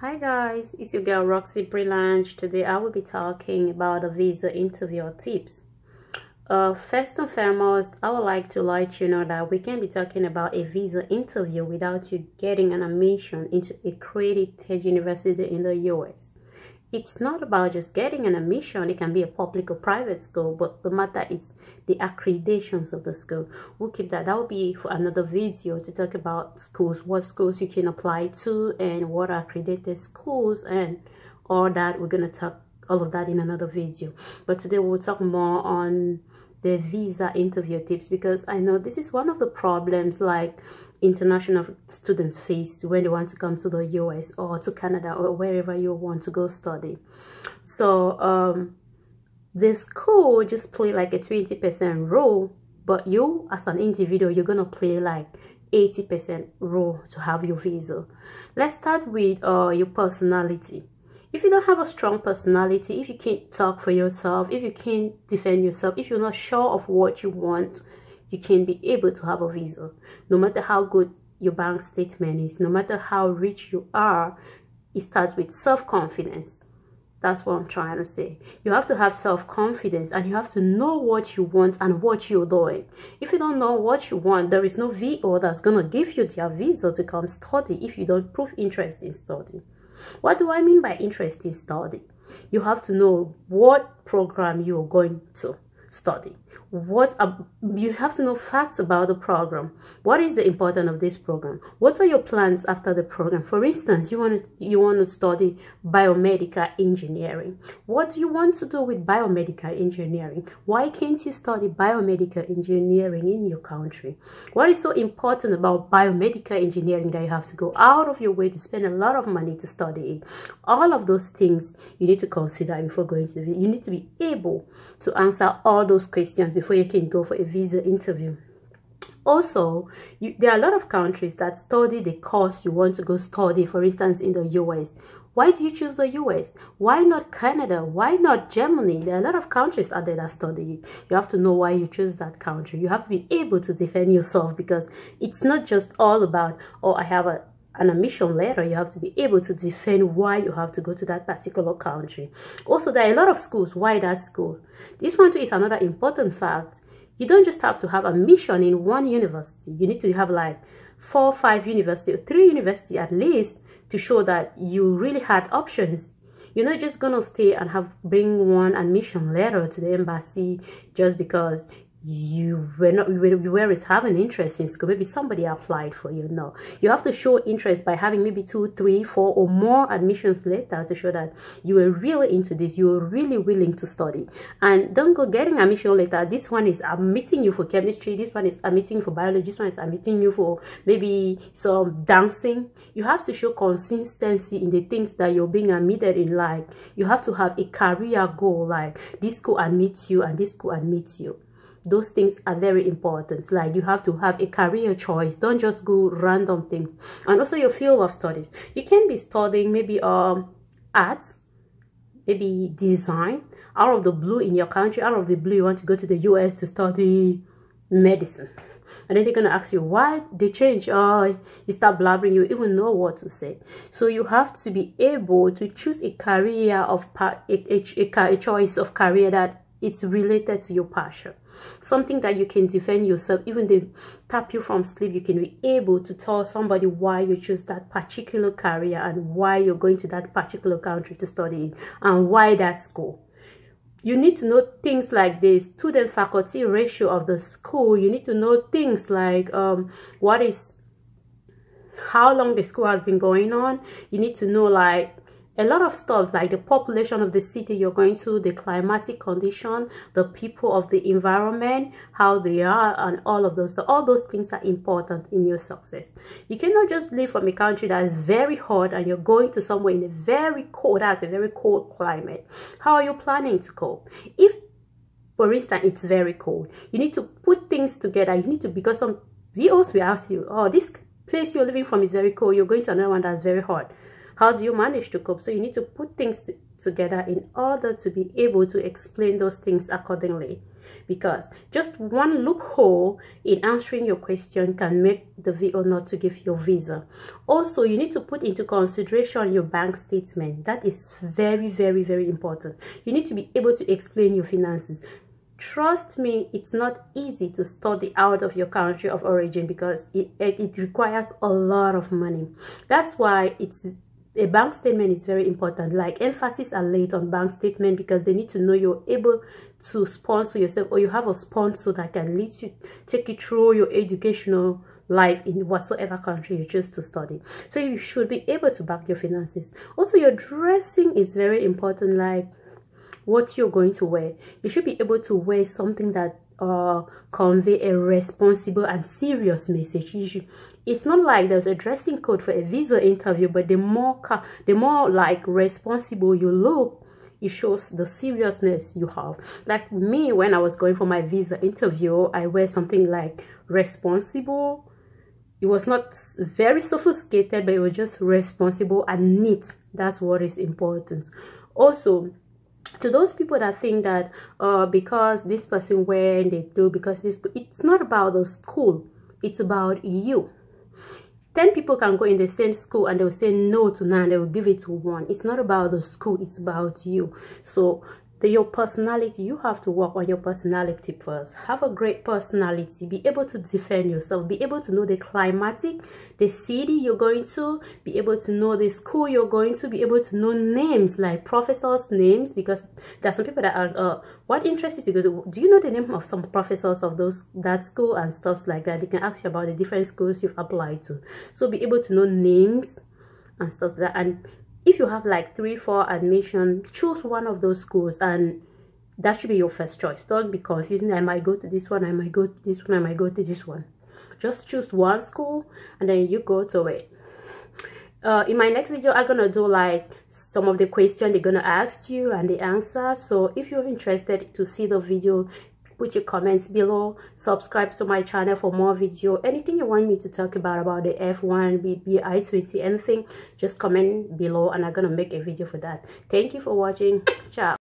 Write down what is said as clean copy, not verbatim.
Hi guys, it's your girl Roxy Brillange. Today I will be talking about a visa interview tips. First and foremost, I would like to let you know that we can be talking about a visa interview without you getting an admission into a accredited university in the US. It's not about just getting an admission. It can be a public or private school, but the matter is the accreditations of the school. We'll keep that. That will be for another video to talk about schools, what schools you can apply to, and what are accredited schools, and all that. We're going to talk all of that in another video. But today we'll talk more on the visa interview tips, because I know this is one of the problems like international students face when they want to come to the US or to Canada or wherever you want to go study. So the school just play like a 20% role, but you as an individual, you're gonna play like 80% role to have your visa. Let's start with your personality. If you don't have a strong personality, if you can't talk for yourself, if you can't defend yourself, if you're not sure of what you want, you can be able to have a visa. No matter how good your bank statement is, no matter how rich you are, it starts with self-confidence. That's what I'm trying to say. You have to have self-confidence, and you have to know what you want and what you're doing. If you don't know what you want, there is no VO that's going to give you their visa to come study if you don't prove interest in study. What do I mean by interest in study? You have to know what program you're going to study. You have to know facts about the program. What is the importance of this program? What are your plans after the program? For instance, you want to study biomedical engineering. What do you want to do with biomedical engineering? Why can't you study biomedical engineering in your country? What is so important about biomedical engineering that you have to go out of your way to spend a lot of money to study it? All of those things you need to consider before going to you need to be able to answer all those questions before you can go for a visa interview. Also, there are a lot of countries that study the course you want to go study. For instance, in the US. Why do you choose the US? Why not Canada? Why not Germany? There are a lot of countries out there that study it. You have to know why you choose that country. You have to be able to defend yourself, because it's not just all about, oh, I have an admission letter. You have to be able to defend why you have to go to that particular country. Also, there are a lot of schools. Why that school? This one too is another important fact. You don't just have to have admission in one university. You need to have like 4 or 5 universities, 3 universities at least, to show that you really had options. You're not just gonna stay and bring one admission letter to the embassy just because you were having interest in school. Maybe somebody applied for you. No, you have to show interest by having maybe 2, 3, 4 or more admissions letters to show that you were really into this, you were really willing to study. And don't go getting admission letter. This one is admitting you for chemistry, this one is admitting you for biology, this one is admitting you for maybe some dancing. You have to show consistency in the things that you're being admitted in. Like, you have to have a career goal, like this school admits you and this school admits you. Those things are very important. Like, you have to have a career choice. Don't just go random things. And also your field of studies. You can be studying maybe arts, maybe design. Out of the blue in your country, out of the blue you want to go to the US to study medicine. And then they're going to ask you why they change. You start blabbering, you even know what to say. So you have to be able to choose a career of a choice of career that it's related to your passion. Something that you can defend yourself. Even they tap you from sleep, you can be able to tell somebody why you choose that particular career and why you're going to that particular country to study it and why that school. You need to know things like the student faculty ratio of the school. You need to know things like how long the school has been going on. You need to know like a lot of stuff, like the population of the city you're going to, the climatic condition, the people of the environment, how they are, and all of those. So all those things are important in your success. You cannot just live from a country that is very hot and you're going to somewhere in a very cold, that's a very cold climate. How are you planning to cope? If, for instance, it's very cold, you need to put things together. You need to, because some VOs will ask you, oh, this place you're living from is very cold, you're going to another one that's very hot. How do you manage to cope? So you need to put things together in order to be able to explain those things accordingly. because just one loophole in answering your question can make the VO not to give you a visa. Also, you need to put into consideration your bank statement. That is very, very, very important. You need to be able to explain your finances. Trust me, it's not easy to study out of your country of origin because it requires a lot of money. That's why a bank statement is very important. Like, emphasis are laid on bank statement because they need to know you're able to sponsor yourself, or you have a sponsor that can take you through your educational life in whatsoever country you choose to study. So you should be able to back your finances. Also, your dressing is very important, like what you're going to wear. You should be able to wear something that convey a responsible and serious message. It's not like there's a dressing code for a visa interview, but the more like responsible you look, it shows the seriousness you have. Like me, when I was going for my visa interview, I wear something like responsible. It was not very sophisticated, but it was just responsible and neat. That's what is important. Also, to those people that think that because this person wearing they do, because this, it's not about the school, it's about you. 10 people can go in the same school and they will say no to none, they will give it to one. It's not about the school, it's about you. So your personality, you have to work on your personality first. Have a great personality, be able to defend yourself, be able to know the climatic, the city you're going to, be able to know the school you're going to, be able to know names like professors' names, because there are some people that are what interests you to go to. Do you know the name of some professors of that school and stuff like that? They can ask you about the different schools you've applied to. So be able to know names and stuff like that. And if you have like 3-4 admission, choose one of those schools, and that should be your first choice. Don't be confusing. I might go to this one, I might go to this one, I might go to this one. Just choose one school and then you go to it. In my next video, I'm gonna do like some of the questions they're gonna ask you and the answer. So if you're interested to see the video, put your comments below. Subscribe to my channel for more video. Anything you want me to talk about the F1, I-20, anything, just comment below and I'm gonna make a video for that. Thank you for watching. Ciao.